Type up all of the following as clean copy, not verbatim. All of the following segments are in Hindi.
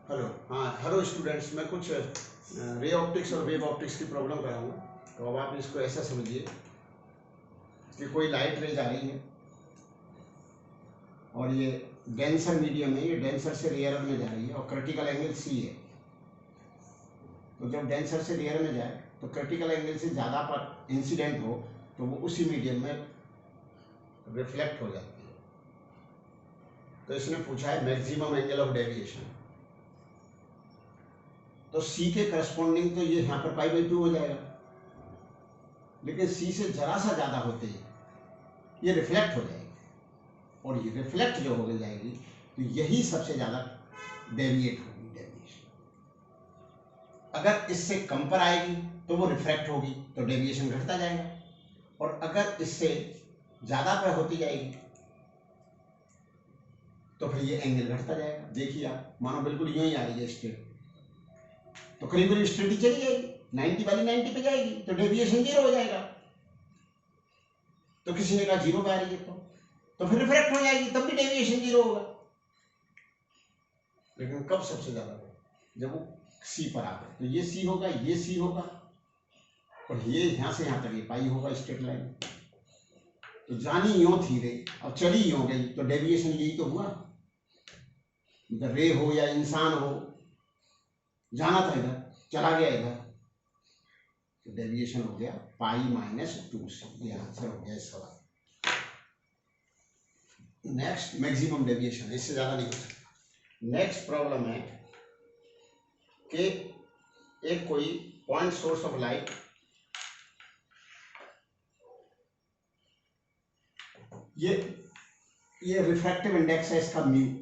हेलो। हाँ, हेलो स्टूडेंट्स। मैं कुछ रे ऑप्टिक्स और वेव ऑप्टिक्स की प्रॉब्लम कराऊंगा। तो अब आप इसको ऐसा समझिए कि कोई लाइट रे जा रही है और ये डेंसर मीडियम है, ये डेंसर से रेयर में जा रही है और क्रिटिकल एंगल सी है। तो जब डेंसर से रेयर में जाए तो क्रिटिकल एंगल से ज़्यादा पर इंसिडेंट हो तो वो उसी मीडियम में रिफ्लेक्ट हो जाती है। तो इसने पूछा है मैक्सिमम एंगल ऑफ डेविएशन। तो सी के करस्पॉन्डिंग तो ये यहाँ पर पाई/2 हो जाएगा, लेकिन सी से जरा सा ज़्यादा होते ही ये रिफ्लेक्ट हो जाएगी और ये रिफ्लेक्ट जो हो जाएगी तो यही सबसे ज़्यादा डेविएट होगी, डेविएशन। अगर इससे कम पर आएगी तो वो रिफ्रैक्ट होगी तो डेविएशन घटता जाएगा, और अगर इससे ज़्यादा पर होती जाएगी तो फिर ये एंगल घटता जाएगा। देखिए आप, मानो बिल्कुल यूं ही आ रही है स्ट्रेट, तो करीब करीब स्ट्रेट ही चली जाएगी, 90 वाली 90 पे जाएगी तो डेविएशन 0 हो जाएगा। तो किसी ने कहा 0 पे आ रही है तो फिर रिफ्रैक्ट हो जाएगी, तब भी डेविएशन 0 होगा। लेकिन कब सबसे ज्यादा होगा? जब वो सी पर आकर, तो ये सी होगा, ये सी होगा और ये यहां से यहां तक ये पाई होगा, स्ट्रेट लाइन। तो जानी यो थी रे और चली यो गई, तो डेविएशन यही तो हुआ। इधर रे हो या इंसान हो, जाना था इधर, चला गया इधर, तो डेविएशन हो गया π-2c। ये आंसर हो गया इस सवाल। नेक्स्ट, मैक्सिमम डेविएशन, इससे ज्यादा नहीं हो सकता। नेक्स्ट प्रॉब्लम है कि एक कोई पॉइंट सोर्स ऑफ लाइट ये रिफ्रैक्टिव इंडेक्स है इसका म्यू।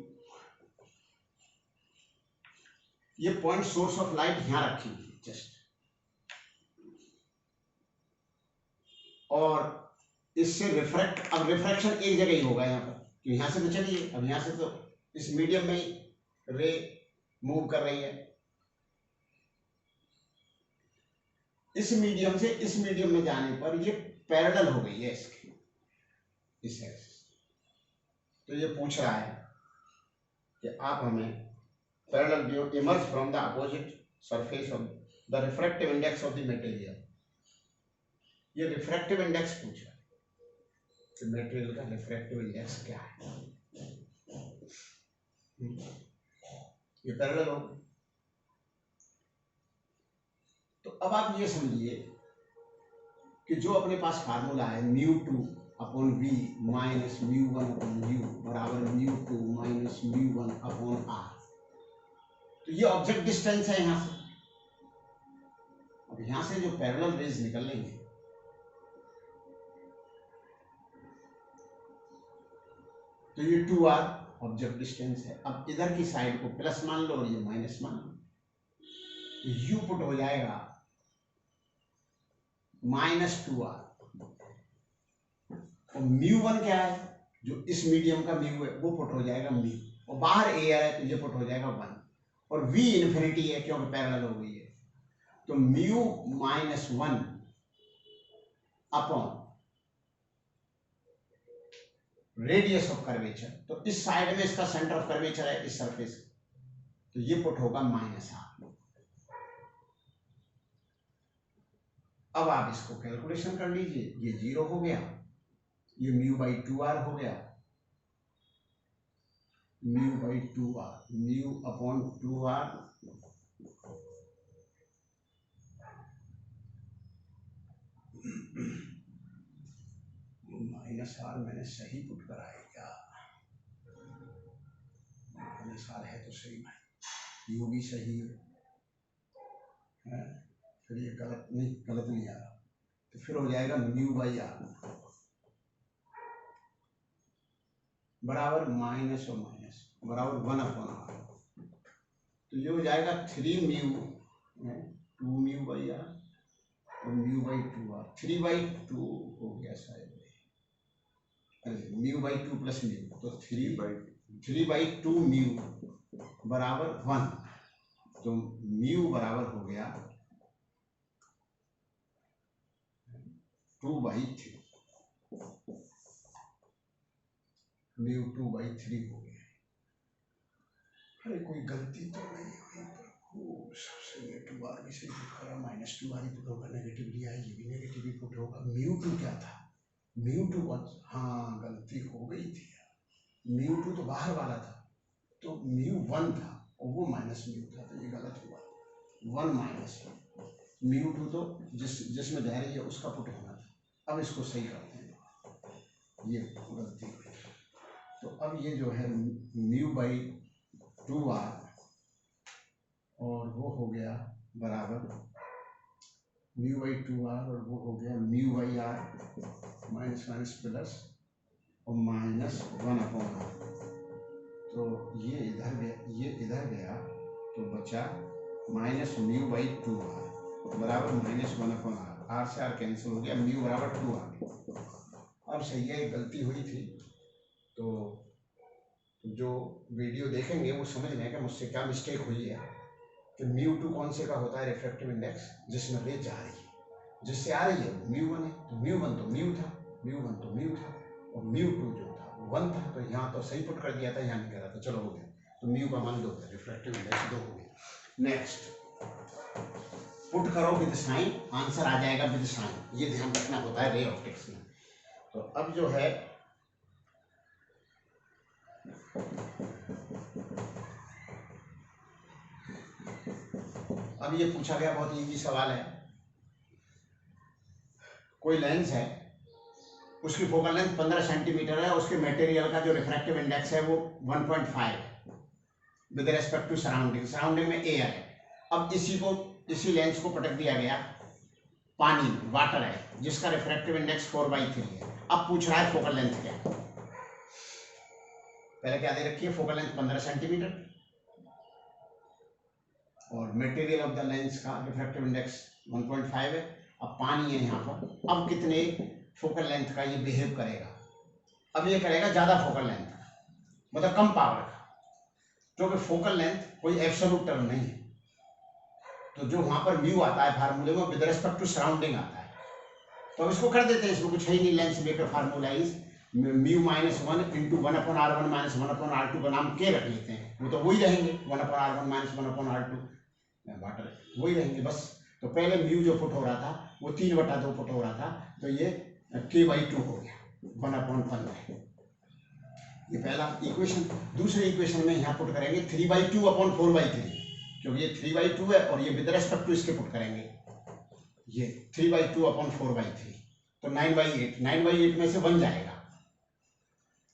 ये पॉइंट सोर्स ऑफ लाइट यहां रखी हुई है जस्ट, और इससे रिफ्रैक्ट, अब रिफ्रैक्शन एक जगह ही होगा यहाँ पर, तो यहां से तो चलिए, अब यहां से तो इस मीडियम में ही रे मूव कर रही है, इस मीडियम से इस मीडियम में जाने पर ये पैरेलल हो गई है इसकी, इस एक्सिस। तो ये पूछ रहा है कि आप हमें parallel beam emerge from the opposite surface of the refractive index of the material। ये रिफ्रैक्टिव इंडेक्स पूछ रहा है कि मटेरियल का रिफ्रैक्टिव इंडेक्स क्या है। ये पैरेलल हो। तो अब आप ये समझिए कि जो अपने पास फार्मूला है μ2/v माइनस μ1/u बराबर μ2 माइनस μ1/r, तो ये ऑब्जेक्ट डिस्टेंस है यहां से। अब यहां से जो पैरेलल रेज निकल रही है, तो ये 2r ऑब्जेक्ट डिस्टेंस है। अब इधर की साइड को प्लस मान लो और ये माइनस मान लो, तो u पुट हो जाएगा -2r, और μ1 क्या है, जो इस मीडियम का म्यू है वो पुट हो जाएगा म्यू, और बाहर एयर है तो ये पुट हो जाएगा 1, और v इन्फिनिटी है क्योंकि पैरेलल हो गई है, तो μ-1 अपॉन रेडियस ऑफ कर्वेचर। तो इस साइड में इसका सेंटर ऑफ कर्वेचर है इस सरफेस, तो ये पुट होगा -r। अब आप इसको कैलकुलेशन कर लीजिए, ये 0 हो गया, ये μ/2r हो गया, μ/2r, μ/2r -r मैंने सही पुट कराया क्या? -r है तो सही भाई, यू भी सही है, फिर ये गलत नहीं आ रहा, तो फिर हो जाएगा μ/r बराबर माइनस और माइनस बराबर 1/r, तो ये हो जाएगा 3μ 2μ/r और μ/2r, 3/2 हो गया शायद, μ/2 प्लस μ, तो 3/2μ बराबर 1, तो μ बराबर हो गया 2/3, μ 2/3 हो गया। अरे कोई गलती तो नहीं हुई प्रभु, सबसे ये 2r भी सही पुट करा, -2r ही पुट होगा, नेगेटिव लिया है, ये भी नेगेटिव ही पुट होगा। μ2 क्या था, μ2 कौन, हाँ गलती हो गई थी, μ2 तो बाहर वाला था, तो μ1 था और वो -μ था, तो ये गलत हुआ। 1 माइनस μ2 तो जिसमें जा रही है उसका पुट होना था। अब इसको सही करते हैं, ये गलती हुई। तो अब ये जो है μ/2r और वो हो गया बराबर μ/2r और वो हो गया μ/r माइनस माइनस प्लस और -1/r। तो ये इधर गया, ये इधर गया, तो बचा -μ/2r बराबर -1/r। r से r कैंसिल हो गया, μ बराबर 2 आ गया। अब सही है, गलती हुई थी, तो जो वीडियो देखेंगे वो समझ लें कि मुझसे क्या मिस्टेक हुई है। कि μ2 कौन से का होता है रिफ्रैक्टिव इंडेक्स, जिसमें रे जा रही है, जिससे आ रही है वो μ1 है, तो μ1 तो μ था, μ1 तो μ था, और μ2 जो था वो 1 था, तो यहाँ तो सही पुट कर दिया था, यहाँ नहीं करा था, चलो हो गया। तो μ का मान 2 है, रिफ्रैक्टिव इंडेक्स 2 हो गया। नेक्स्ट पुट करो विद साइन, आंसर आ जाएगा विद साइन, ये ध्यान रखना होता है रे ऑप्टिक्स में। तो अब जो है अब ये पूछा गया, बहुत इजी सवाल है। कोई लेंस है, उसकी फोकल लेंथ 15 सेंटीमीटर है, उसके मटेरियल का जो रिफ्रैक्टिव इंडेक्स है वो 1.5 है with respect to surrounding, surrounding में एयर है। अब इसी लेंस को पटक दिया गया पानी में, वाटर है, जिसका रिफ्रैक्टिव इंडेक्स 4/3 है। अब पूछ रहा है फोकल लेंथ क्या, पहले क्या दे रखी है, फोकल लेंथ 15 सेंटीमीटर और मटेरियल ऑफ द लेंस का रिफ्रैक्टिव इंडेक्स 1.5 है। अब पानी है यहाँ पर, अब कितने फोकल लेंथ का ये बिहेव करेगा। अब ये करेगा ज्यादा फोकल लेंथ का, मतलब कम पावर का, क्योंकि फोकल लेंथ कोई एब्सोल्यूट टर्म नहीं है। तो जो वहां पर म्यू आता है फार्मूले में, विद रेस्पेक्ट टू सराउंडिंग आता है, तो अब इसको कर देते हैं, इसमें कुछ है ही नहीं, lens maker formula is μ-1 × 1/r1 - 1/r2 का नाम के रख लेते हैं, वो तो वही रहेंगे, 1/r1 - 1/r2 वाटर वही रहेंगे बस। तो पहले म्यू जो पुट हो रहा था वो 3/2 पुट हो रहा था, तो ये k/2 हो गया 1/15। ये पहला इक्वेशन। दूसरे इक्वेशन में यहाँ पुट करेंगे 3/2/4/3, क्योंकि ये 3/2 है और ये विद रेस्पेक्ट टू इसके पुट करेंगे, ये 3/2/4/3, तो 9/8, 9/8 में से 1 जाएगा,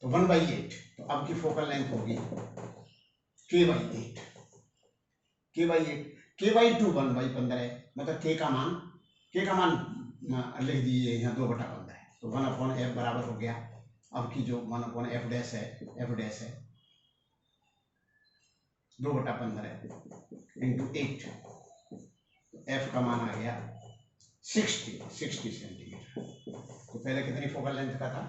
तो 1/8। तो अब की फोकल लेंथ होगी k/8, k/2 1/15 है, मतलब k का मान लिख दीजिए यहाँ 2/15 है, तो 1/f बराबर हो गया। अब की जो 1/f डैश है, f डैश है 2/15 इंटू 8, f का मान आ गया 60 सेंटीमीटर। तो पहले कितनी फोकल लेंथ का था,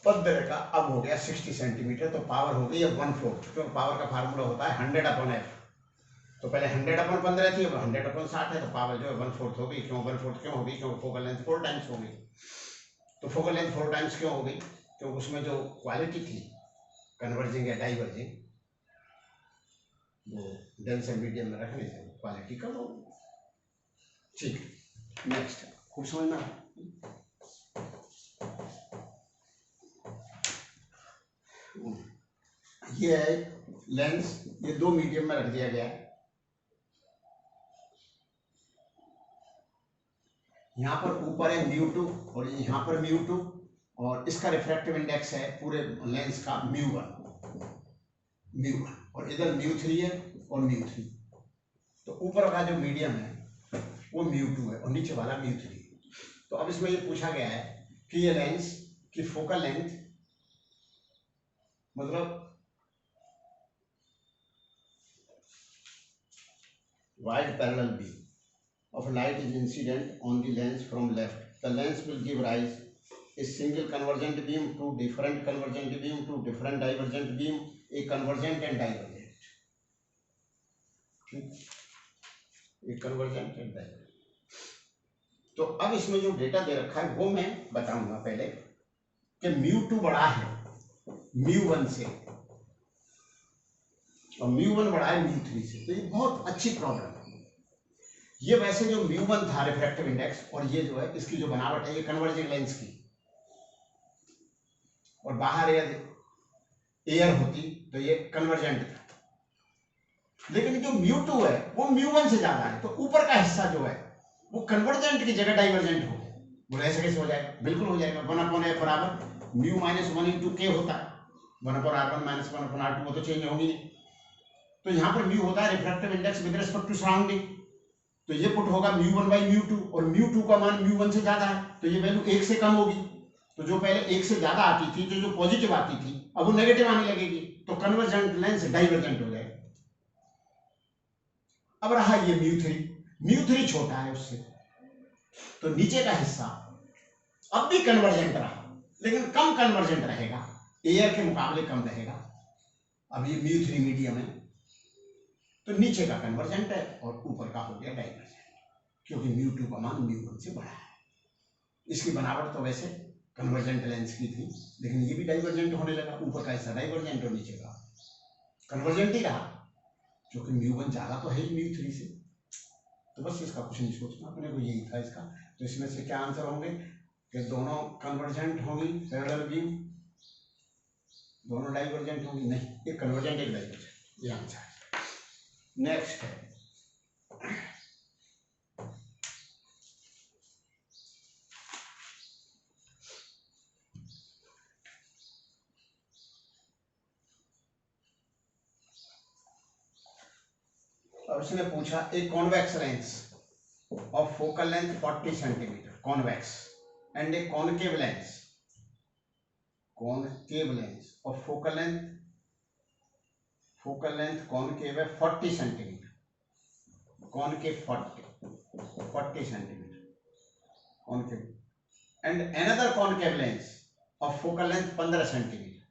15 का, अब हो गया 60 सेंटीमीटर। तो पावर हो गई अब 1/4, क्योंकि पावर का फार्मूला होता है 100/f। तो पहले 100/15 थी, अब 100/60 है, तो पावर जो है 1/4 हो गई। क्यों 1/4 क्यों हो गई, क्योंकि फोकल लेंथ 4 टाइम्स हो गई। तो फोकल लेंथ 4 टाइम्स क्यों हो गई, क्योंकि उसमें जो क्वालिटी थी कन्वर्जिंग या डाइवर्जिंग, वो डेंस एंड मीडियम में रखने से क्वालिटी कम हो गई। ठीक, नेक्स्ट खूब समझना। ये है लेंस, ये 2 मीडियम में रख दिया गया है। यहाँ पर ऊपर है μ2 और यहाँ पर μ2, और इसका रिफ्रैक्टिव इंडेक्स है पूरे लेंस का μ1, और इधर μ3 है और μ3। तो ऊपर का जो मीडियम है वो μ2 है और नीचे वाला μ3। तो अब इसमें ये पूछा गया है कि ये लेंस की फोकल लेंथ, मतलब wide parallel beam of light is incident on the lens from left. The lens will give rise a single convergent beam, two different convergent beam, two different divergent beam, a convergent and divergent. ठीक, एक convergent and divergent। तो अब इसमें जो डेटा दे रखा है वो मैं बताऊंगा पहले कि μ2 बड़ा है μ1 से, और μ1 बड़ा है μ3 से। तो ये बहुत अच्छी प्रॉब्लम है। ये वैसे जो μ1 था रिफ्रैक्टिव इंडेक्स, और ये जो है इसकी जो बनावट है ये कन्वर्जिंग लेंस की, और बाहर एयर होती तो ये कन्वर्जेंट था। लेकिन जो μ2 है वो μ1 से ज्यादा है, तो ऊपर का हिस्सा जो है वो कन्वर्जेंट की जगह डाइवर्जेंट हो गया। बोले ऐसे कैसे हो जाएगा? बिल्कुल हो जाएगा। 1/f बराबर म्यू माइनस 1 इंटू के होता है, 1/r1 माइनस 1/r2, वो तो चेंज होगी नहीं। तो यहाँ पर म्यू होता है refractive index with respect to surrounding, तो ये पुट होगा μ1 बाई μ2, और μ2 का मान μ1 से ज्यादा है, तो ये वैल्यू 1 से कम होगी। तो जो पहले 1 से ज्यादा आती थी, जो पॉजिटिव आती थी, अब वो नेगेटिव आने लगेगी, तो कन्वर्जेंट लेंस डाइवर्जेंट हो जाएगा। अब रहा ये μ3 छोटा है उससे, तो नीचे का हिस्सा अब भी कन्वर्जेंट रहा, लेकिन कम कन्वर्जेंट रहेगा, एयर के मुकाबले कम रहेगा। अब ये μ3 मीडियम है, तो नीचे का कन्वर्जेंट है और ऊपर का हो गया डाइवर्जेंट, क्योंकि μ2 का मान μ1 से बड़ा है। इसकी बनावट तो वैसे कन्वर्जेंट लेंस की थी, लेकिन ये भी डाइवर्जेंट होने लगा, ऊपर का हिस्सा डाइवर्जेंट और नीचे का कन्वर्जेंट ही रहा, क्योंकि μ1 ज्यादा तो है ही μ3 से। तो बस इसका कुछ नहीं सोचना अपने को, यही था इसका। तो इसमें से क्या आंसर होंगे कि दोनों कन्वर्जेंट होंगी पैरेलल बीम, दोनों डाइवर्जेंट होंगी? नहीं, एक कन्वर्जेंट एक डाइवर्जेंट, ये आंसर है। नेक्स्ट है अब इसने पूछा a convex lens of focal length 40 centimeter convex and a concave lens of focal length concave है 40 centimeter, concave 40 centimeter concave, and another concave lens of focal length 15 centimeter.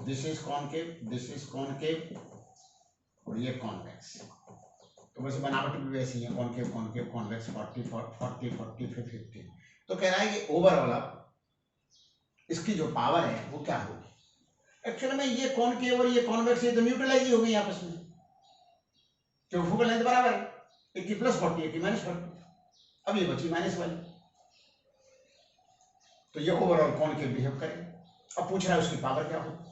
This is concave और ये convex। तो वैसे बनावट भी वैसी है, कॉनकेव कॉन्वेक्स 40 50। तो कह रहा है कि ओवरऑल इसकी जो पावर है वो क्या होगी? एक्चुअली में ये कॉनकेव और ये कॉन्वेक्स ये तो न्यूट्रलाइज ही हो गई आपस में, क्योंकि फोकल लेंथ बराबर है, एक की +40 एक की -40, अब ये बची माइनस वाली, तो ये ओवरऑल कॉनकेव बिहेव करे। अब पूछ रहा है उसकी पावर क्या होगी?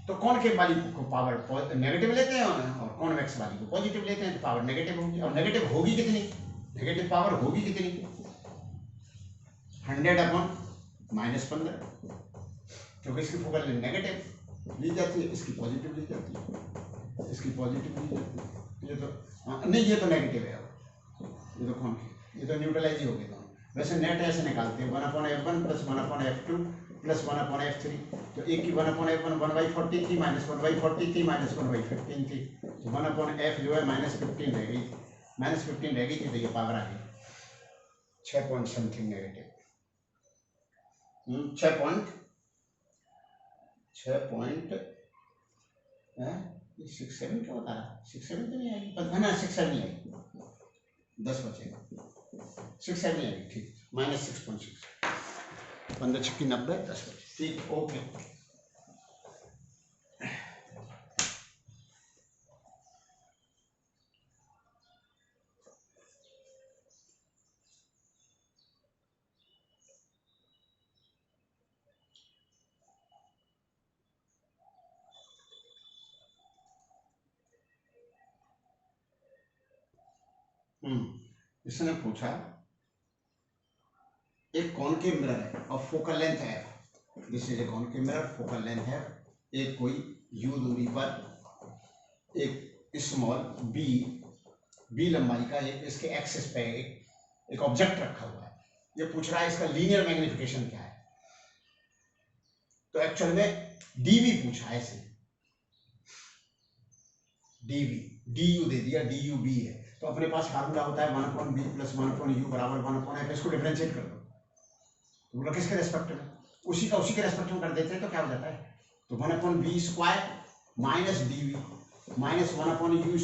तो कॉनकेव वाली को पावर नेगेटिव लेते हैं और कॉन्वेक्स वाली को पॉजिटिव लेते हैं, तो पावर नेगेटिव होगी। और नेगेटिव होगी कितनी? नेगेटिव पावर होगी कितनी? 100/-15, क्योंकि इसकी फोकल लेंथ नेगेटिव ली जाती है, इसकी पॉजिटिव ली जाती है, इसकी पॉजिटिव ली जाती है। ये तो नहीं, ये तो नेगेटिव है, ये तो कॉनकेव, ये तो न्यूट्रलाइज ही हो गए दोनों। वैसे नेट ऐसे निकालते हैं 1/f1 + 1/f2 + 1/f3, तो एक की 1/f1 1/40 थी, -1/40 थी, -1/15 थी, तो 1/f जो है -15 रह गई, -15 रह गई थी, तो ये पावर आ गई 6 पॉइंट समथिंग नेगेटिव, 6 पॉइंट 67 क्या बता रहा? 67 तो नहीं आएगी, ना 67 नहीं आएगी, 10 बचेगा, 67 नहीं आएगी, ठीक, -6.6, 15 × 90 10 बचे, ठीक, ओके। इसने पूछा एक कॉनकेव मिरर है और फोकल लेंथ है, this is a concave mirror, focal length है, एक कोई u दूरी पर एक स्मॉल b लंबाई का एक इसके एक्सिस पे एक ऑब्जेक्ट रखा हुआ है। ये पूछ रहा है इसका लीनियर मैग्निफिकेशन क्या है। तो एक्चुअल में dv पूछा है इसे, du दे दिया, dub है, तो अपने पास फार्मूला होता है 1/b + 1/u = 1/f। इसको डिफरेंशिएट कर दो, तो बोला किसके रेस्पेक्ट में? उसी के रेस्पेक्ट में कर देते हैं तो क्या हो जाता है? तो 1/b² - dv - 1/u² du =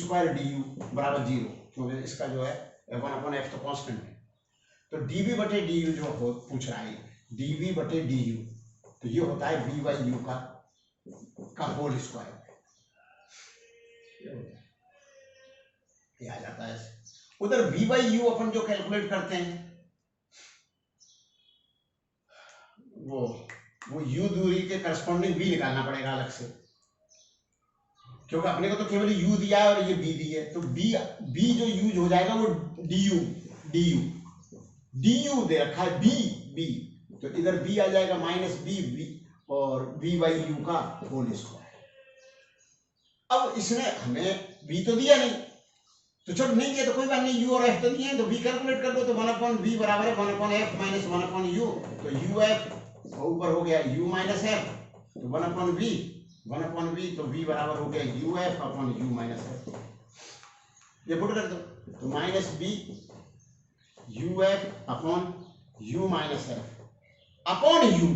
0, क्योंकि इसका जो है 1/f तो कांस्टेंट है। तो dv/du जो हो पूछ रहा है, dv/du, तो ये होता है b/u का का होल स्क्वायर ये आ जाता है ऐसे। उधर v बाई यू अपन जो कैलकुलेट करते हैं वो u दूरी के करस्पॉन्डिंग v निकालना पड़ेगा अलग से, क्योंकि अपने को तो केवल u दिया है और ये b दी है, तो b जो यूज हो जाएगा वो du दे रखा है b, तो इधर b आ जाएगा माइनस b और v बाई यू का होल स्क्वायर। अब इसने हमें v तो दिया नहीं, तो चलो नहीं दिया तो कोई बात नहीं, u और f तो दिए हैं, तो v कैलकुलेट कर दो, तो 1/v बराबर है 1/f माइनस 1/u, तो uf ऊपर हो गया u माइनस f, तो 1/v तो v बराबर हो गया uf upon u minus f, ये पुट कर दो, तो minus b uf upon u minus f upon u,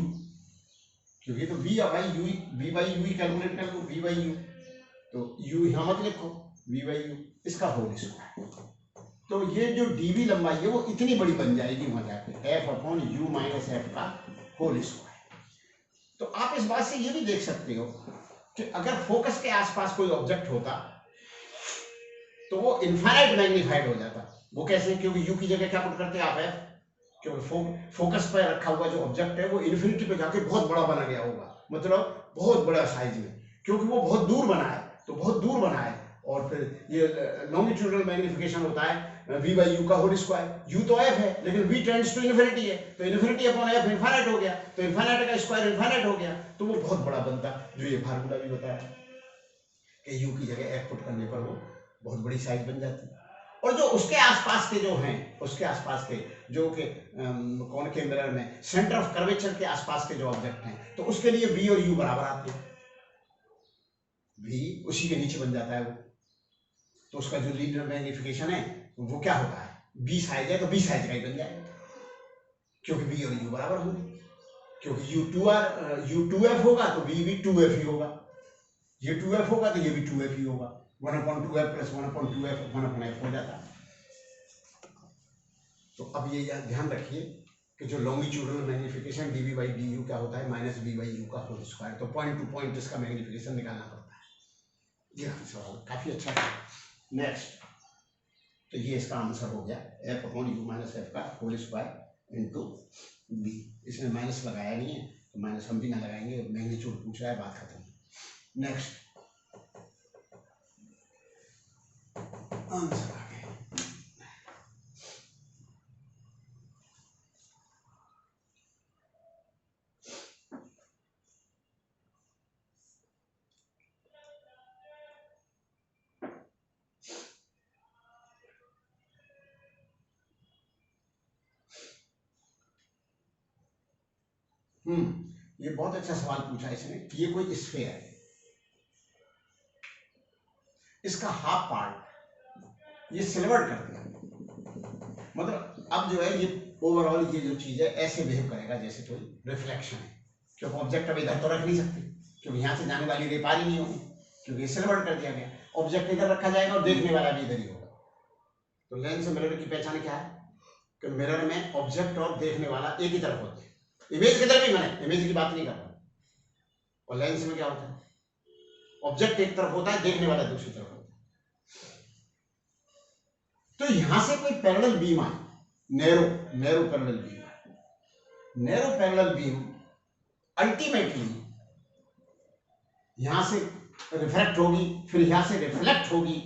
क्योंकि तो v बाई u कैलकुलेट कर दो, v बाई u, तो u यहां मत लिखो, v बाई u इसका होल स्क्वायर, तो ये जो dv लंबाई है वो इतनी बड़ी बन जाएगी वहां जाके f upon u minus f का होल स्क्वायर। तो आप इस बात से ये भी देख सकते हो कि अगर फोकस के आसपास कोई ऑब्जेक्ट होता तो वो इनफाइनाइट मैग्नीफाइड हो जाता। वो कैसे? क्योंकि u की जगह क्या पुट करते हैं आप f, क्योंकि फोकस पर रखा हुआ जो ऑब्जेक्ट है वो इन्फिनिटी पे जाके बहुत बड़ा बना गया होगा, मतलब बहुत बड़ा साइज में, क्योंकि वो बहुत दूर बना है, तो बहुत दूर बना है, और फिर ये लॉन्गिट्यूडनल मैग्नीफिकेशन होता है v बाई यू का होल स्क्वायर। u तो f है लेकिन v टेंड्स टू इन्फिनिटी है, तो इन्फिनिटी अपॉन f इनफाइनाइट हो गया, तो इनफाइनाइट का स्क्वायर इनफाइनाइट हो गया, तो वो बहुत बड़ा बनता, जो ये फार्मूला भी बताया कि u की जगह f पुट करने पर वो बहुत बड़ी साइज बन जाती है। और जो उसके आसपास के जो हैं, उसके आसपास के जो कि कौन के मिरर में सेंटर ऑफ कर्वेचर के आसपास के जो ऑब्जेक्ट हैं, तो उसके लिए v और u बराबर आते हैं, v उसी के नीचे बन जाता है वो, तो उसका जो लीनियर मैग्नीफिकेशन है वो क्या होता है, b साइज है तो b साइज का ही बन जाएगा, क्योंकि v और u बराबर होंगे, क्योंकि u 2f होगा तो v भी 2f ही होगा, ये 2f होगा तो ये भी 2f ही होगा, 1/2f प्लस 1/2f 1/f हो जाता है। तो अब ये ध्यान रखिए कि जो longitudinal magnification dv by du क्या होता है, माइनस v बाई u का होल स्क्वायर, तो पॉइंट टू पॉइंट इसका मैग्नीफिकेशन निकालना पड़ता है। ये सवाल काफी अच्छा है। नेक्स्ट, तो ये इसका आंसर हो गया f upon u minus f का होल स्क्वायर इंटू b। इसमें माइनस लगाया नहीं है तो माइनस हम भी ना लगाएंगे, मैग्नीट्यूड पूछ रहा है, बात खत्म। नेक्स्ट आंसर आ गया। ये बहुत अच्छा सवाल पूछा इसने कि ये कोई स्फीयर है, इसका हाफ पार्ट ये सिल्वर्ड कर दिया, मतलब अब जो है ये ओवरऑल ये जो चीज है ऐसे बिहेव करेगा जैसे कोई रिफ्लेक्शन है, क्योंकि ऑब्जेक्ट अब इधर तो रख नहीं सकते, क्योंकि यहाँ से जाने वाली रे पार ही नहीं होगी, क्योंकि सिल्वर्ड कर दिया गया, ऑब्जेक्ट इधर रखा जाएगा और देखने वाला भी इधर ही होगा। तो लेंस और मिरर की पहचान क्या है कि मिरर में ऑब्जेक्ट और देखने वाला एक ही तरफ होते हैं, इमेज किधर भी मैंने इमेज की बात नहीं कर रहा, और लेंस में क्या होता है, ऑब्जेक्ट एक तरफ होता है, देखने वाला दूसरी तरफ होता है। तो यहां से कोई पैरेलल बीम आए, नैरो पैरेलल बीम अल्टीमेटली यहां से रिफ्रैक्ट होगी, फिर यहां से रिफ्लेक्ट होगी,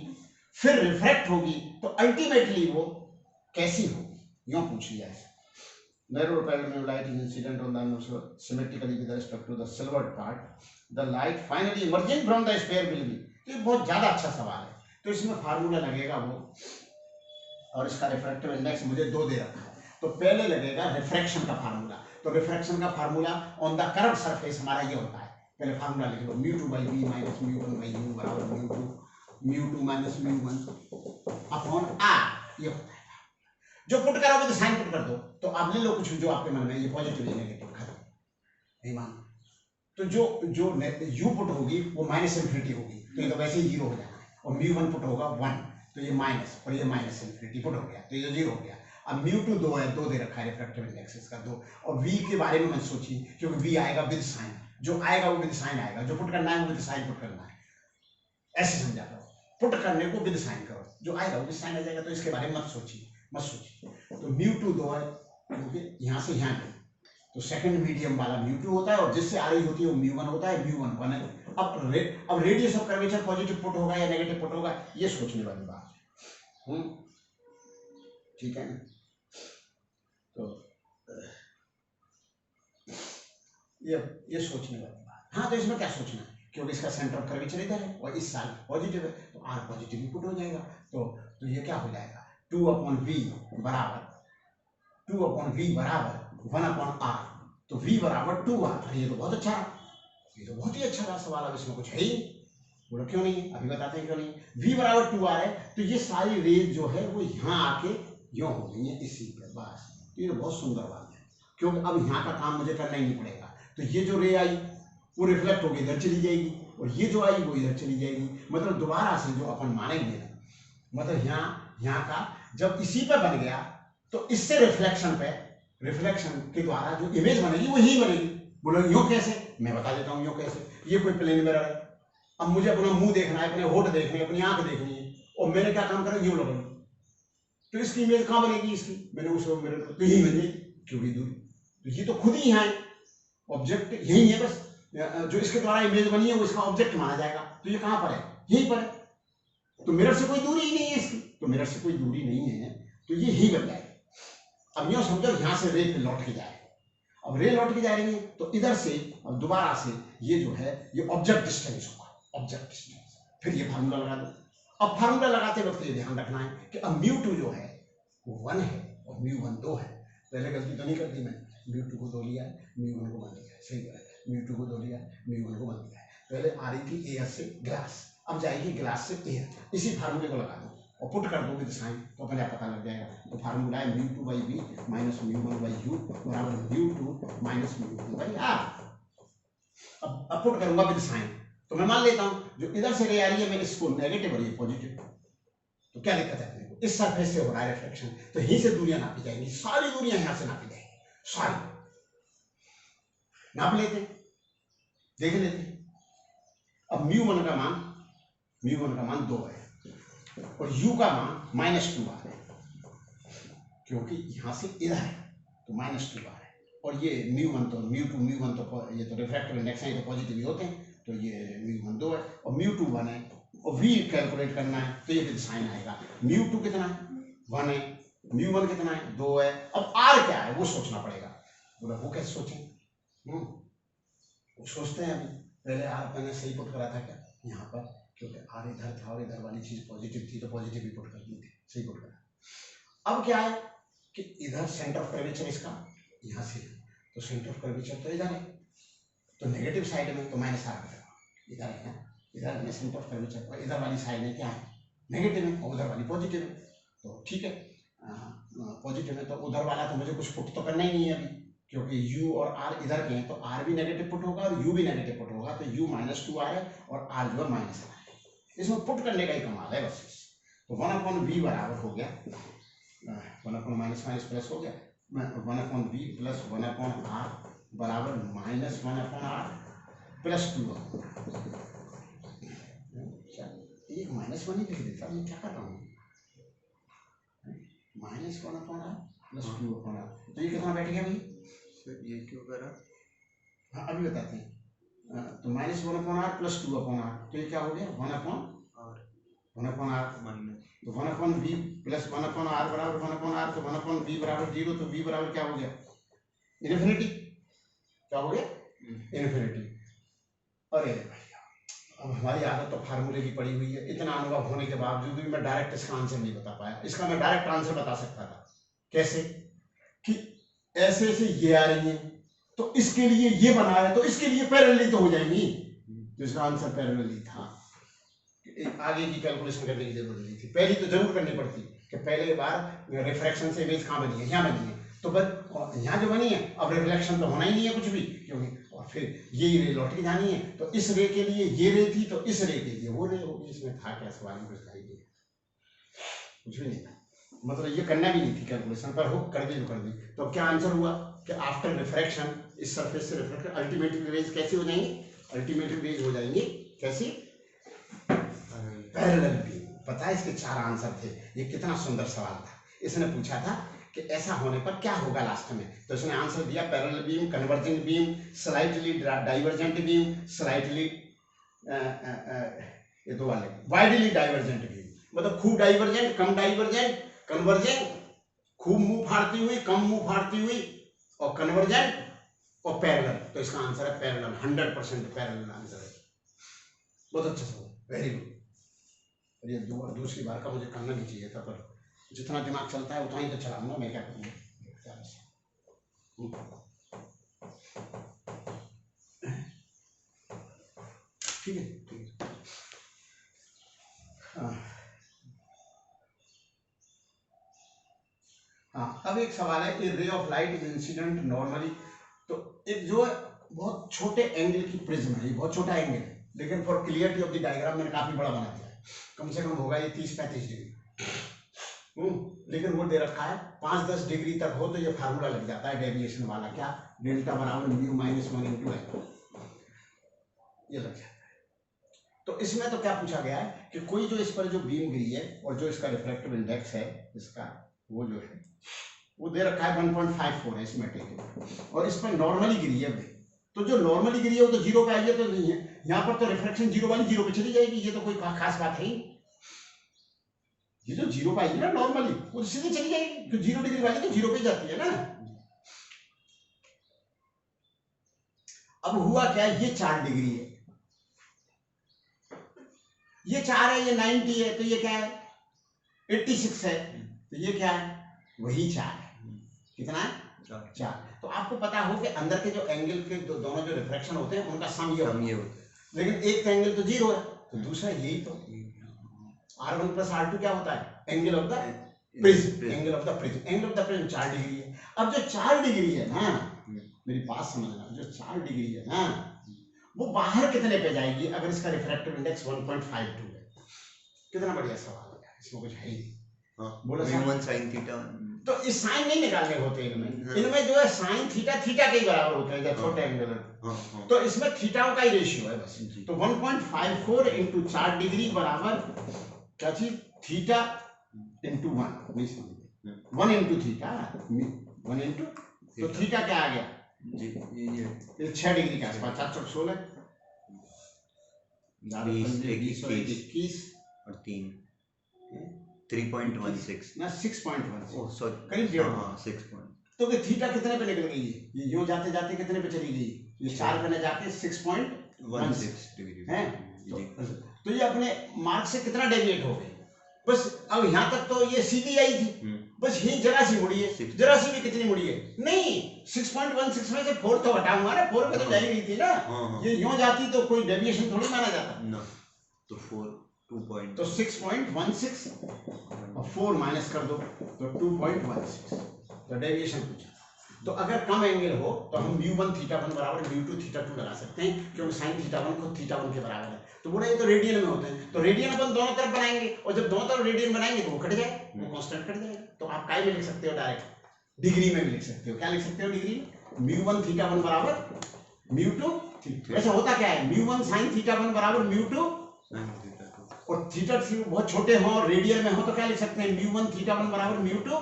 फिर रिफ्रैक्ट होगी, तो अल्टीमेटली वो कैसी होगी, यूं पूछ लिया है। Narrow parallel beam light is incident on the atmosphere symmetrically with respect to the silvered part. The light finally emerging from the sphere will be. ये बहुत ज्यादा अच्छा सवाल है, तो इसमें फार्मूला लगेगा वो, और इसका रिफ्रैक्टिव इंडेक्स मुझे 2 दे रखा है, तो पहले लगेगा रिफ्रैक्शन का फार्मूला। तो रिफ्रैक्शन का formula on the curve surface हमारा ये होता है, पहले फार्मूला लिख लो, μ2 by b minus μ1 by u बराबर μ2 माइनस μ1 अपॉन r, ये होता है। जो पुट करोगे तो साइन पुट कर दो, तो आप ले लो कुछ जो आपके मन में, ये पॉजिटिव या नेगेटिव खत्म, नहीं मान। तो जो u पुट होगी वो माइनस इन्फिनिटी होगी, तो ये तो वैसे ही 0 हो जाना है, और μ1 पुट होगा 1, तो ये माइनस, और ये माइनस इन्फिनिटी पुट हो गया, तो ये 0 हो गया। अब μ2 2 है, 2 दे रखा है रिफ्रैक्टिव इंडेक्स इसका 2, और v के बारे में मत सोचिए क्योंकि v आएगा विद साइन, जो आएगा वो विद साइन आएगा, जो पुट करना है वो विद साइन पुट करना है, ऐसे समझा करो। पुट करने को विद साइन करो, जो आएगा वो विद साइन आ जाएगा, तो इसके बारे में मत सोचिए। तो μ2 2 है क्योंकि यहाँ से यहाँ गई, तो सेकंड मीडियम वाला μ2 होता है, और जिससे आ रही होती है वो μ1 होता है, μ1 1 है। अब radius of curvature positive put होगा या नेगेटिव पुट होगा, ये सोचने वाली बात है। ठीक है ना? तो ये सोचने वाली बात। हाँ, तो इसमें क्या सोचना है, क्योंकि इसका सेंटर ऑफ कर्वेचर इधर है और इस साइड पॉजिटिव है, तो r पॉजिटिव भी पुट हो जाएगा। तो ये क्या हो जाएगा, 2/v बराबर 1/r, तो v बराबर 2r। ये तो बहुत अच्छा है, ये तो बहुत ही अच्छा रहा सवाल। अब इसमें कुछ है ही, बोलो क्यों नहीं है, अभी बताते हैं क्यों नहीं। v बराबर 2r है, तो ये सारी रेज जो है वो यहाँ आके यो हो गई है इसी पे, बस। ये तो बहुत सुंदर बात है, क्योंकि अब यहाँ का काम मुझे करना ही नहीं पड़ेगा। तो ये जो रे आई वो रिफ्लेक्ट होकर इधर चली जाएगी, और ये जो आई वो इधर चली जाएगी। मतलब दोबारा से जो अपन मानेंगे ना, मतलब यहाँ का जब इसी पे बन गया, तो इससे रिफ्लेक्शन के द्वारा जो इमेज बनेगी वो ही बनेगी। बोलो यूं कैसे, मैं बता देता हूँ यूं कैसे। ये कोई प्लेन मिरर है, अब मुझे अपना मुंह देखना है, अपने होठ देखने, अपनी आंख देखनी है, और मैंने क्या काम करा, यूं लगा, तो इसकी इमेज कहाँ बनेगी, इसकी मैंने उस मिरर को, तो यही बनेगी, क्योंकि दूरी, तो ये तो खुद ही यहाँ है, ऑब्जेक्ट यही है, बस जो इसके द्वारा इमेज बनी है वो इसका ऑब्जेक्ट माना जाएगा। तो ये कहाँ पर है, यहीं पर है, तो मिरर से कोई दूरी ही नहीं है इसकी, तो मिरर से कोई दूरी नहीं है, तो ये ही बन जाएगा। अब यूं समझो, यहाँ से रे लौट के जाए, अब रे लौट के जा रही है, तो इधर से अब दोबारा से ये जो है ये ऑब्जेक्ट डिस्टेंस होगा, ऑब्जेक्ट डिस्टेंस। फिर ये फार्मूला लगा दो। अब फार्मूला लगाते वक्त ये ध्यान रखना है कि अब μ2 जो है वो 1 है और μ1 2 है। पहले गलती तो नहीं करती मैं, μ2 को 2 लिया, μ1 को 1 लिया, सही है, μ2 को 2 लिया, μ1 को 1 लिया। पहले आ रही थी एयर से ग्लास, अब जाएगी ग्लास से एयर, इसी फार्मूले को लगा दो और पुट कर दो विद साइन, तो अपने आप पता लग जाएगा। तो फार्मूला है μ2/v माइनस μ1/u बराबर μ2 माइनस μ1/r। अब पुट करूंगा विद साइन, तो मैं मान लेता हूं जो इधर से रे आ रही है मैं इसको नेगेटिव और ये पॉजिटिव, तो क्या दिक्कत है अपने को, इस सरफेस से हो रहा है रिफ्लेक्शन, तो यहीं से दूरियां नापी जाएंगी, सारी दूरियां यहां से नापी जाएंगी, सारी नाप लेते, देख लेते। अब μ1 का मान 2 है और u का मान -2 आ है, क्योंकि यहां से इधर है तो -2 आ है, और ये μ1 तो μ1 तो ये तो रिफ्रैक्टिव इंडेक्स है, ये तो पॉजिटिव ही होते हैं, तो ये μ1 2 है और μ2 1 है, और v कैलकुलेट करना है, तो ये विद साइन आएगा। μ2 कितना है, 1 है, μ1 कितना है, 2 है। अब r क्या है वो सोचना पड़ेगा। बोला वो कैसे सोचें, वो सोचते हैं अभी। पहले r मैंने सही पुट करा था क्या यहाँ पर, क्योंकि r इधर था और इधर वाली चीज पॉजिटिव थी, तो पॉजिटिव ही पुट कर दी थी, सही पुट करा। अब क्या है कि इधर सेंटर ऑफ कर्वेचर इसका यहाँ से है, तो सेंटर ऑफ कर्वेचर तो इधर है, तो नेगेटिव साइड में तो -r इधर है, इधर में सेंटर ऑफ कर्वेचर, और इधर वाली साइड में क्या है, नेगेटिव है, और उधर वाली पॉजिटिव है, तो ठीक है, पॉजिटिव है, तो उधर वाला तो मुझे कुछ पुट तो करना ही नहीं है अभी, क्योंकि u और r इधर के हैं, तो r भी नेगेटिव पुट होगा और u भी नेगेटिव पुट होगा, तो u -2 आ है और r जो है -r है। इसमें पुट करने का ही कमाल है बस। तो 1/v बराबर हो गया 1/- प्लस हो गया 1/v प्लस 1/r बराबर -1/r प्लस 2। एक -1 ही लिख देता, मैं क्या कर रहा हूँ, -1/r प्लस 2/r, तो ये कितना बैठ गया भाई, ये क्यों करा, हाँ अभी बताते हैं। तो -1/r प्लस 2/r, तो ये क्या हो गया 1/r, तो 1/v प्लस 1/r बराबर 1/r, तो 1/v बराबर 0, तो v बराबर क्या हो गया, इन्फिनिटी। क्या हो गया, इन्फिनिटी। अरे भैया, अब हमारी आदत तो फार्मूले की पड़ी हुई है, इतना अनुभव होने के बावजूद भी मैं डायरेक्ट इसका आंसर नहीं बता पाया। इसका मैं डायरेक्ट आंसर बता सकता था, कैसे कि ऐसे ऐसे ये आ रही है, तो इसके लिए ये बना है, तो इसके लिए पैरेलली तो हो जाएंगी, जिसका आंसर पैरेलली था। आगे की कैलकुलेशन करने की जरूरत नहीं थी, पहली तो जरूर करनी पड़ती कि पहले बार रिफ्रैक्शन से इमेज कहाँ बनी है, यहाँ बनी है, तो बस यहाँ जो बनी है, अब रिफ्लेक्शन तो होना ही नहीं है कुछ भी, क्योंकि और फिर ये रे लौट के जानी है, तो इस रे के लिए ये रे थी, तो इस रे के लिए वो रे होगी। इसमें था क्या सवाल में, कुछ भी नहीं था, मतलब ये करना भी नहीं थी कैलकुलेशन, पर हो कर दी तो कर दी। तो क्या आंसर हुआ कि आफ्टर रिफ्रैक्शन इस सरफेस से रिफ्लेक्ट, अल्टीमेटली रेज कैसे हो जाएंगे, अल्टीमेटली रेज हो जाएंगे कैसे, पैरेलल बीम। पता है इसके 4 आंसर थे। ये कितना सुंदर सवाल था। इसने पूछा था कि ऐसा होने पर क्या होगा लास्ट में, तो इसने आंसर दिया parallel beam, convergent beam, slightly divergent beam, slightly ये दो वाले वाइडली डाइवर्जेंट बीम, मतलब खूब डाइवर्जेंट, कम डाइवर्जेंट, कन्वर्जेंट खूब मुंह फाड़ती हुई, कम मुंह फाड़ती हुई, और कन्वर्जेंट और पैरेलल। तो इसका आंसर है पैरेलल, 100% पैरेलल आंसर है। बहुत अच्छा सवाल, वेरी गुड। ये दूसरी बार का मुझे करना नहीं चाहिए था, पर जितना दिमाग चलता है उतना ही तो चलाऊंगा, मैं क्या करूँगा। ठीक है, ठीक है। हाँ, अब एक सवाल है कि ray of light is incident normally, तो एक जो बहुत छोटे एंगल की प्रिज्म है, ये बहुत छोटा एंगल है, लेकिन for clarity of the diagram मैंने काफी बड़ा बना दिया है, कम से कम होगा ये 30-35 डिग्री। लेकिन वो दे रखा है 5-10 डिग्री तक हो तो ये फार्मूला लग जाता है डेविएशन वाला, क्या, डेल्टा बराबर म्यू माइनस 1 इंटू एल, ये लग जाता है। तो इसमें तो क्या पूछा गया है कि कोई जो इस पर जो बीम गिरी है और जो इसका रिफ्रैक्टिव इंडेक्स है इसका, वो जो है वो दे रखा है 1.54 है इस मटेरियल, और इस पर नॉर्मली गिरी है, तो जो नॉर्मली गिरी है वो तो 0 पे आई है, तो नहीं है यहाँ पर, तो रिफ्लेक्शन 0 वाली 0 पे चली जाएगी, ये तो कोई खास बात है ही। ये जो 0 पे आई है ना नॉर्मली, वो तो सीधे चली जाएगी, तो 0 डिग्री वाली तो 0 पे जाती है ना। अब हुआ क्या, ये 4 डिग्री है, ये 4 है, ये 90 है, तो ये क्या है 86 है, तो ये क्या है वही 4 है, कितना है 4। तो आपको पता हो कि अंदर के जो एंगल के दोनों जो रिफ्रैक्शन होते हैं उनका सम ये होता है, लेकिन एक तो एंगल तो 0 है, तो दूसरा यही तो R1 + R2 क्या होता है, angle of the prism, angle of the prism, angle of the prism 4 degree है। अब जो 4 डिग्री है ना, मेरी बात समझना, जो 4 डिग्री है ना, वो बाहर कितने पे जाएगी अगर इसका रिफ्रैक्टिव इंडेक्स 1.52 है। कितना बढ़िया सवाल है, इसमें कुछ है ही नहीं। बोलो sin थीटा, तो इस साइन नहीं निकालने होते इनमें जो है साइन थीटा थीटा के ही बराबर होते हैं जब छोटे एंगल है, तो इसमें थीटाओं का ही रेशियो है बस। तो 1.54 इंटू 4 डिग्री बराबर क्या चीज, थीटा इंटू 1, नहीं समझे, 1 इंटू थीटा, 1 इंटू, तो थीटा क्या आ गया जी, ये 6 डिग्री के आसपास, 4 चौक 16, 21 और 3.16 ना 6.1, सॉरी करीब 1.5, 6 पॉइंट। तो कि थीटा कितने पे निकल गई, ये यूं जाते जाते कितने पे चली गई, ये 4 पे न जाके 6.16 डिग्री है, तो ये अपने मार्क से कितना डेविएट हो गई बस। अब यहाँ तक तो ये सीधी आई थी, बस ही जरा सी मुड़ी है, जरा सी भी कितनी मुड़ी है, नहीं 6.16 में से 4 तो हटाऊंगा ना, 4 पे तो जा ही रही थी ना, ये यूं जाती तो कोई डेविएशन थोड़ी माना जाता ना, तो 2 तो 6.16 और 4 माइनस कर दो तो 2.16, तो डेविएशन पूछा। तो अगर कम एंगल हो तो हम μ1 θ1 बराबर μ2 θ2 लगा सकते हैं, क्योंकि sin θ1 खुद θ1 के बराबर है। तो बोला ये तो रेडियन में होते हैं, तो रेडियन अपन दोनों तरफ बनाएंगे, और जब दोनों तरफ रेडियन बनाएंगे तो वो कट जाए, वो कांस्टेंट कट जाएगा। तो आप काय में लिख सकते हो, डायरेक्ट डिग्री में भी लिख सकते हो। क्या लिख सकते हो डिग्री में, μ1 θ1 बराबर μ2 θ2। वैसे होता क्या है, μ1 sin θ1 बराबर μ2, और थीटा बहुत छोटे हो और रेडियन में हो तो क्या लिख सकते हैं, μ1 θ1 बराबर μ2।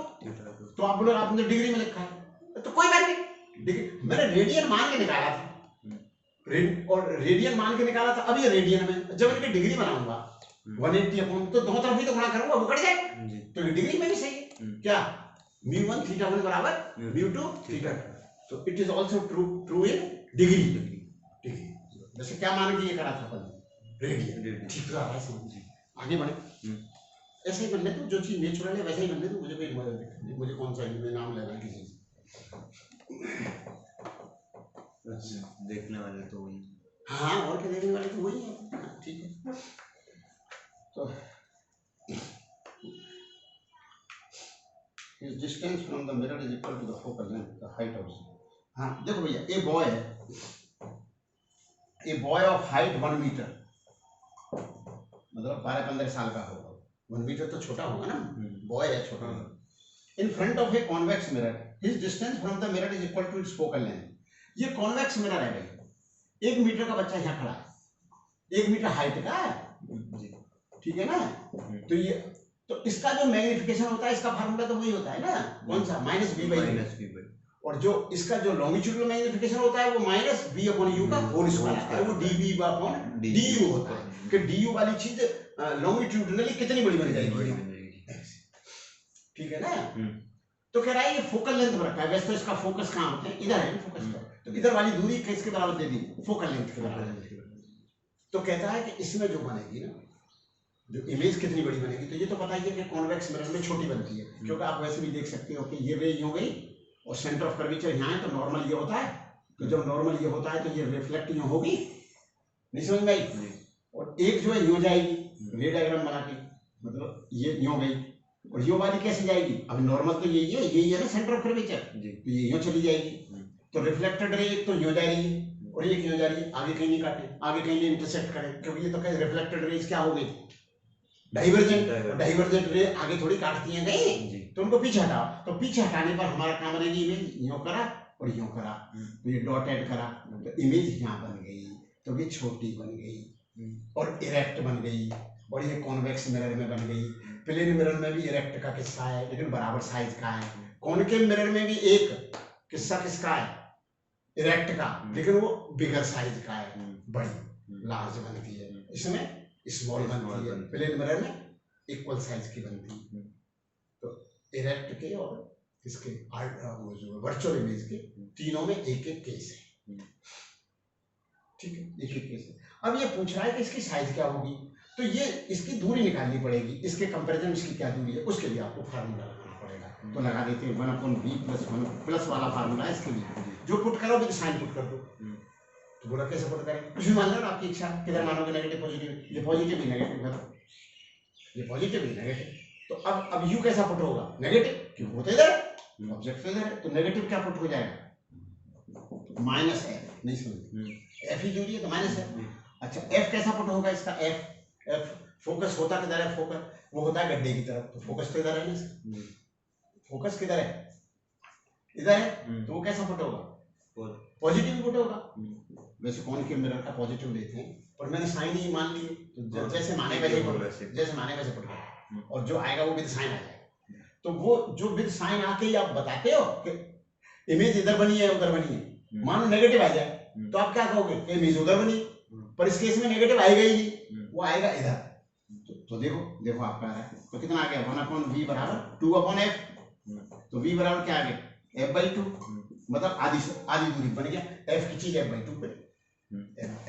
तो आप बोलो आपने डिग्री में लिखा है तो कोई बात नहीं, मैंने रेडियन मान के निकाला था, और रेडियन मान के निकाला था। अब ये रेडियन में जब इनकी डिग्री बनाऊंगा 180 अपॉन, तो दोनों तरफ ही तो गुणा करूंगा, वो कट जाए, तो ये डिग्री में भी सही है। क्या μ1 θ1 बराबर μ2 θ2, तो it is also true in degree. जैसे क्या मान के ये करा था अपन, रेडियन, ठीक रहा है, समझ आगे बढ़े। ऐसे ही बनने तो, जो चीज नेचुरल है वैसे ही बनने तो, मुझे कोई दिक्कत नहीं, मुझे कौन सा नाम लेना है किसी से। देखने वाले तो वही, हाँ और क्या, देखने वाले तो वही है, ठीक है। तो his distance from the mirror is equal to the focal length, the height of, हाँ देखो भैया, ए बॉय है, a boy of height 1 metre, मतलब 12-15 साल का होगा, 1 मीटर तो छोटा होगा ना, बॉय है छोटा। In front of a convex mirror, his distance from the mirror is equal to its focal length. ये कॉन्वेक्स मिरर है भाई, 1 मीटर का बच्चा यहाँ खड़ा है, 1 मीटर हाइट का है, ठीक है ना। तो ये तो इसका जो मैग्निफिकेशन होता है इसका फार्मूला तो वही होता है ना, कौन सा, -b/u। और जो इसका जो लॉन्गिट्यूडल मैग्निफिकेशन होता है वो -b/u का होल स्क्वायर आता है, वो dv/du होता है कि du वाली चीज लॉन्गिट्यूडनली कितनी बड़ी बन जाएगी, ठीक है ना। तो कह रहा है ये फोकल लेंथ पर रखा है, वैसे तो इसका फोकस कहाँ होते हैं, इधर है फोकस पर, तो इधर वाली दूरी किसके बराबर दे दी, फोकल लेंथ के बराबर। तो कहता है कि इसमें जो बनेगी ना, जो इमेज कितनी बड़ी बनेगी, तो ये तो पता ही है कि कॉन्वेक्स मिरर में छोटी बनती है, क्योंकि आप वैसे भी देख सकते हो कि ये रे यूं गई और सेंटर ऑफ कर्वेचर यहाँ है, तो नॉर्मल ये होता है, तो जब नॉर्मल ये होता है तो ये रिफ्लेक्ट यूं होगी, नहीं समझ में आई। और एक जो है यूं जाएगी, रे डायग्राम बना के, मतलब ये यूं गई, और यो वाली कैसे जाएगी, अब नॉर्मल तो यही है ना सेंटर ऑफ कर्वेचर, तो ये यूं चली जाएगी, तो रिफ्लेक्टेड रे एक तो यूं जा रही है और एक यूं जा रही है, आगे कहीं नहीं काटे, आगे कहीं नहीं इंटरसेक्ट करे, क्योंकि ये तो कहीं रिफ्लेक्टेड रेज क्या हो गई, डाइवर्जेंट रे आगे थोड़ी काटती हैं कहीं, तो उनको पीछे हटाओ, तो पीछे हटाने पर हमारा काम बनेगी इमेज यूं करा और यूं करा, तो ये डॉट ऐड करा, तो इमेज यहाँ बन गई, तो ये छोटी बन गई और इरेक्ट बन गई, और ये कॉन्वेक्स मिरर में बन गई। प्लेन मिरर में भी इरेक्ट का किस्सा है, लेकिन बराबर साइज का है। कॉनकेव मिरर में भी एक किस्सा किसका है, इरेक्ट का, लेकिन वो बिगर साइज का है, बड़ी लार्ज बनती है, इसमें स्मॉल बनती है, प्लेन मिरर में इक्वल साइज की बनती है। तो इरेक्ट के और इसके वो जो वर्चुअल इमेज के तीनों में एक एक केस है, ठीक है, एक एक केस है। अब ये पूछ रहा है कि इसकी साइज क्या होगी, तो ये इसकी दूरी निकालनी पड़ेगी, इसके कंपैरिजन इसकी क्या दूरी है, उसके लिए आपको फार्मूला लगाना पड़ेगा। तो लगा देते हैं 1/v + 1 प्लस वाला फार्मूला है इसके लिए, जो पुट करोगे तो साइन पुट कर दो। तो बोला कैसे पुट करें, कुछ भी मान लो ना, आपकी इच्छा, किधर मानोगे, नेगेटिव पॉजिटिव, ये पॉजिटिव ही नेगेटिव है, ये पॉजिटिव ही नेगेटिव, तो अब u कैसा पुट होगा, नेगेटिव, क्योंकि वो तो इधर है, ऑब्जेक्ट तो इधर है, तो नेगेटिव क्या पुट हो जाएगा, -f, नहीं समझ, f ही दूरी है तो -f। अच्छा f कैसा पुट होगा इसका, f फोकस होता किधर है, फोकस वो होता है गड्ढे की तरफ, तो फोकस तो इधर है ना, फोकस किधर है, इधर है, तो वो कैसा पुट होगा, पॉजिटिव पुट होगा। वैसे कॉनकेव मिरर का पॉजिटिव लेते हैं, पर मैंने साइन ही मान लिए, तो जैसे माने वैसे पुट, जैसे माने वैसे पुट करो, और जो आएगा वो विद साइन आ जाएगा। तो वो जो विद साइन आके ही आप बताते हो कि इमेज इधर बनी है उधर बनी है, मानो नेगेटिव आ जाए तो आप क्या कहोगे, इमेज उधर बनी, पर इस केस में नेगेटिव आएगा ही नहीं, वो आएगा इधर। तो देखो आपका आ रहा है, तो कितना आ गया, 1/v = 2/f, तो v बराबर क्या आ गया, f/2, मतलब आधी दूरी बन गया, f की चीज f/2 पे,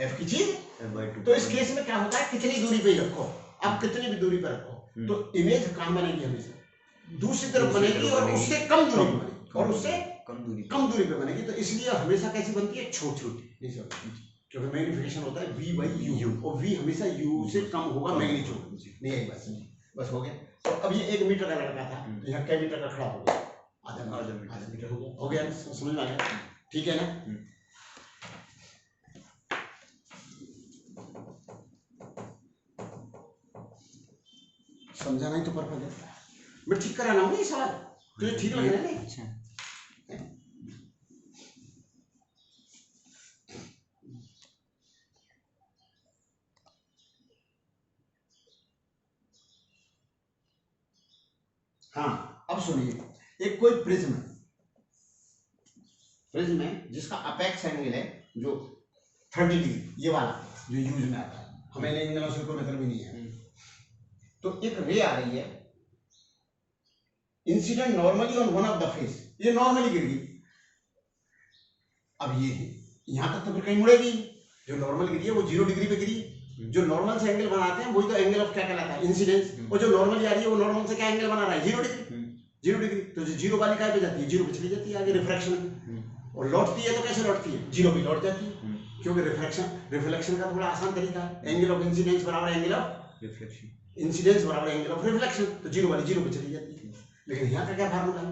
f की चीज f/2। तो इस केस में क्या होता है, कितनी दूरी पे रखो, आप कितनी भी दूरी पे रखो, तो इमेज कहाँ बनेगी, हमेशा दूसरी तरफ बनेगी, और उससे कम दूरी पे बनेगी, और उससे कम दूरी पे बनेगी। तो इसलिए हमेशा कैसी बनती है, छोटी, क्योंकि मैग्निफिकेशन होता है v/u, और v हमेशा u से कम होगा मैग्नीट्यूड, नहीं यही बस हो गया। तो अब ये 1 मीटर का लड़का था, तो यहाँ कै मीटर का खड़ा हो गया, आधा मीटर हो गया, समझ में आ गया, ठीक है ना। समझा नहीं तो परफेक्ट है, मैं ठीक कराना हूँ ये सवाल, तो ये ठीक लग रहा है नहीं, अच्छा। हाँ अब सुनिए, एक कोई प्रिज्म है जिसका अपेक्स एंगल है जो 30 डिग्री, ये वाला जो यूज में आता है, हमें एंगलों से कोई मतलब ही नहीं है। तो एक रे आ रही है, incident normally on one of the face, ये नॉर्मली गिर गई, अब ये यहां तक तो फिर कहीं मुड़ेगी, जो नॉर्मल गिरी है वो 0 डिग्री पे गिरी, जो नॉर्मल से एंगल बनाते हैं वही तो एंगल ऑफ क्या कहलाता है, इंसिडेंस, और जो नॉर्मली आ रही है वो नॉर्मल से क्या एंगल बना रहा है, 0 डिग्री, तो जो 0 वाली काय पे जाती है, 0 पे चली जाती है आगे रिफ्रैक्शन, और लौटती है तो कैसे लौटती है, 0 पे लौट जाती है, क्योंकि रिफ्लेक्शन का थोड़ा आसान तरीका है, एंगल ऑफ इंसिडेंस बराबर एंगल ऑफ रिफ्लेक्शन, इंसिडेंस बराबर एंगल ऑफ रिफ्लेक्शन, तो 0 वाली 0 पे चली जाती है। लेकिन यहाँ का क्या फार्मूला है,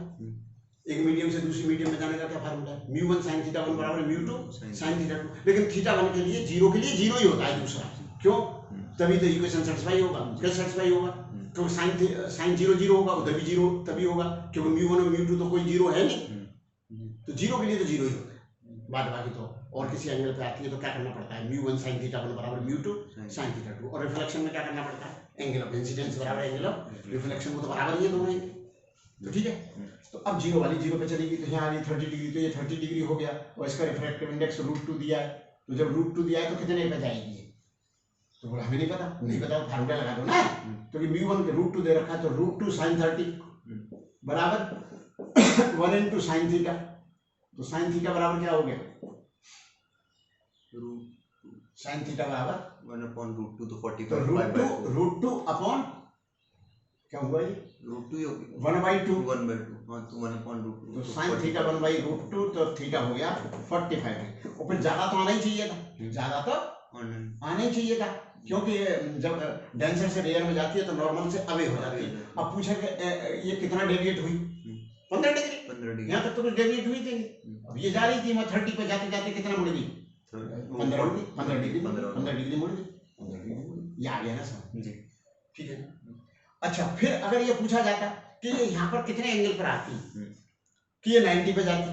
एक मीडियम से दूसरी मीडियम में जाने का क्या फार्मूला है, μ1 sin θ1 बराबर μ2 sin θ2, लेकिन θ1 के लिए 0 के लिए 0 ही होता है दूसरा, क्यों, तभी तो इक्वेशन सेटिस्फाई होगा, कैसे सेटिस्फाई होगा, क्योंकि sin 0 0 होगा, उधर भी 0 तभी होगा, क्योंकि μ1 और μ2 तो कोई 0 है नहीं, तो 0 के लिए तो 0 ही होता है, बाद बाकी तो और किसी एंगल पे आती है तो क्या करना पड़ता है, म्यू 1 sin थीटा 1 बराबर म्यू 2 sin थीटा 2। और रिफ्लेक्शन में क्या करना पड़ता है, एंगल ऑफ इंसिडेंस बराबर एंगल ऑफ रिफ्लेक्शन, वो तो बराबर ही है दोनों एंगल। तो ठीक है, तो अब जीरो वाली जीरो पे चलेगी तो यहाँ आ रही 30 डिग्री, तो ये 30 डिग्री हो गया और इसका रिफ्रैक्टिव इंडेक्स √2 दिया है। तो जब √2 दिया है तो कितने पे जाएगी ये, तो बोला हमें नहीं पता, नहीं पता तो फार्मूला लगा दो ना, क्योंकि म्यू 1 के √2 दे रखा है, तो √2 sin 30 बराबर 1 into sin थीटा। तो sin थीटा बराबर क्या हो गया, sin थीटा बराबर 1/√2 तो तो 45 √2 अपॉन क्या हुआ ये, √2 ही होगी 1/2 1/2, हाँ तो 1/√2 तो sin थीटा 1/√2, तो थीटा हो गया 45 और फिर ज्यादा तो आना ही चाहिए था, ज्यादा तो आना ही चाहिए था, क्योंकि जब डेंसर से रेयर में जाती है तो नॉर्मल से अवे हो जाती है। अब पूछा कि ये कितना डेविएट हुई, 15 डिग्री, यहाँ तक तो कुछ डेविएट हुई थी। अब ये जा रही थी, मैं 30 पे जाते जाते कितना मुड़ गई, 15 डिग्री मुड़ गई, 15 डिग्री, ये आ गया ना समझ, ठीक है। अच्छा, फिर अगर ये पूछा जाता कि ये यहाँ पर कितने एंगल पर आती है, कि ये 90 पे जाती,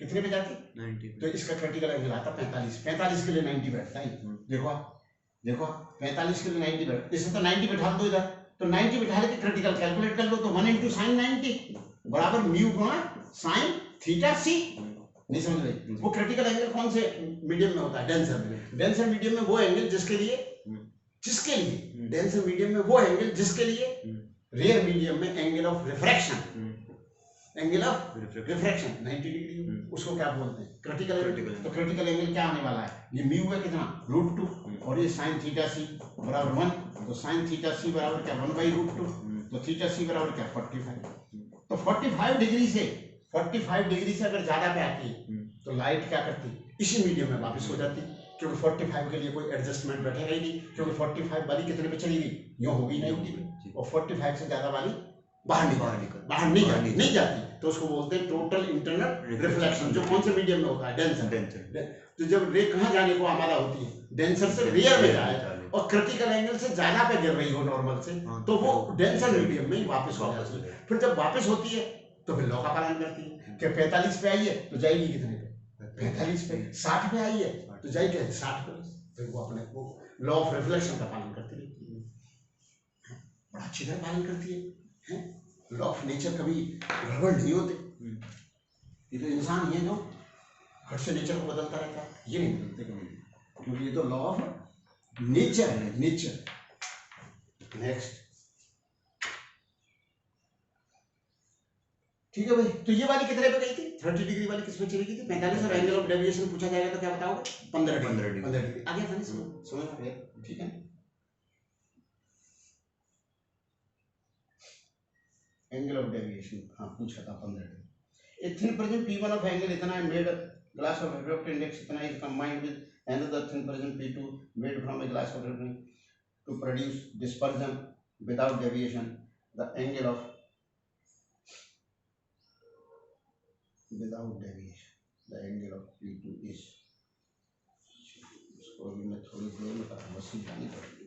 कितने पे जाती, 90, तो इसका क्रिटिकल एंगल आता 45 के लिए 90 बैठता है। देखो आप 45 के लिए 90 बैठ, इसे तो 90 बैठा दो इधर, तो 90 बिठा के क्रिटिकल कैलकुलेट कर लो, तो 1 into sin 90 बराबर म्यू गुणा sin थीटा c। नहीं समझ रहे, वो क्रिटिकल एंगल कौन से मीडियम में होता है, डेंसर मीडियम में वो एंगल जिसके लिए डेंसर मीडियम में वो एंगल जिसके लिए रेयर मीडियम में angle of refraction, angle of refraction 90 degree, उसको क्या बोलते हैं, क्रिटिकल एंगल। तो क्रिटिकल एंगल क्या आने वाला है, ये म्यू है कितना √2 और ये sin थीटा c बराबर 1, तो sin थीटा c बराबर क्या 1/√2, तो थीटा c बराबर क्या 45। तो 45 डिग्री से अगर ज्यादा पे आती है तो लाइट क्या करती, इसी मीडियम में वापस हो जाती, क्योंकि 45 के लिए कोई एडजस्टमेंट बैठेगा ही नहीं, क्योंकि 45 वाली कितने पे चली गई, यूं होगी 90 पे, और 45 से ज्यादा वाली बाहर नहीं जाती, तो उसको बोलते हैं टोटल इंटरनल रिफ्लेक्शन, जो कौन से मीडियम में होता है, डेंसर। तो जब रे कहाँ जाने को आमादा होती है, डेंसर से रेयर में जाए और क्रिटिकल एंगल से ज्यादा पे गिर रही हो नॉर्मल से, तो वो डेंसर मीडियम में ही वापस हो जाती है। फिर जब वापस होती है तो फिर लॉ का पालन करती है कि 45 पे आई है तो जाएगी कितने पे, 45 पे, 60 पे आई है तो जाएगी 60 पे, फिर वो अपने वो लॉ ऑफ रिफ्लेक्शन का पालन करती रहती है, बड़ा अच्छी तरह पालन करती है। लॉ ऑफ नेचर कभी गड़बड़ नहीं होते, ये तो इंसान ही है जो हर से नेचर को बदलता रहता है, ये नहीं बदलते कभी, क्योंकि ये तो लॉ ऑफ नेचर है, नेचर। नेक्स्ट, ठीक है भाई, तो ये वाली कितने पे गई थी, 30 डिग्री वाली किसमें चली गई थी, 45, और एंगल ऑफ डेविएशन पूछा जाएगा तो क्या बताओगे, 15 डिग्री। आगे था समझ में, ठीक है। एंगल ऑफ डेविएशन हाँ पूछा था 15 degree. A thin prism P1 of angle इतना है, made glass of refractive index इतना is combined with another thin prism P2 made from a glass of refractive to produce dispersion without deviation. The angle of without deviation, the angle of P2 is, इसको अभी मैं थोड़ी देर में बस समझानी पड़ेगी।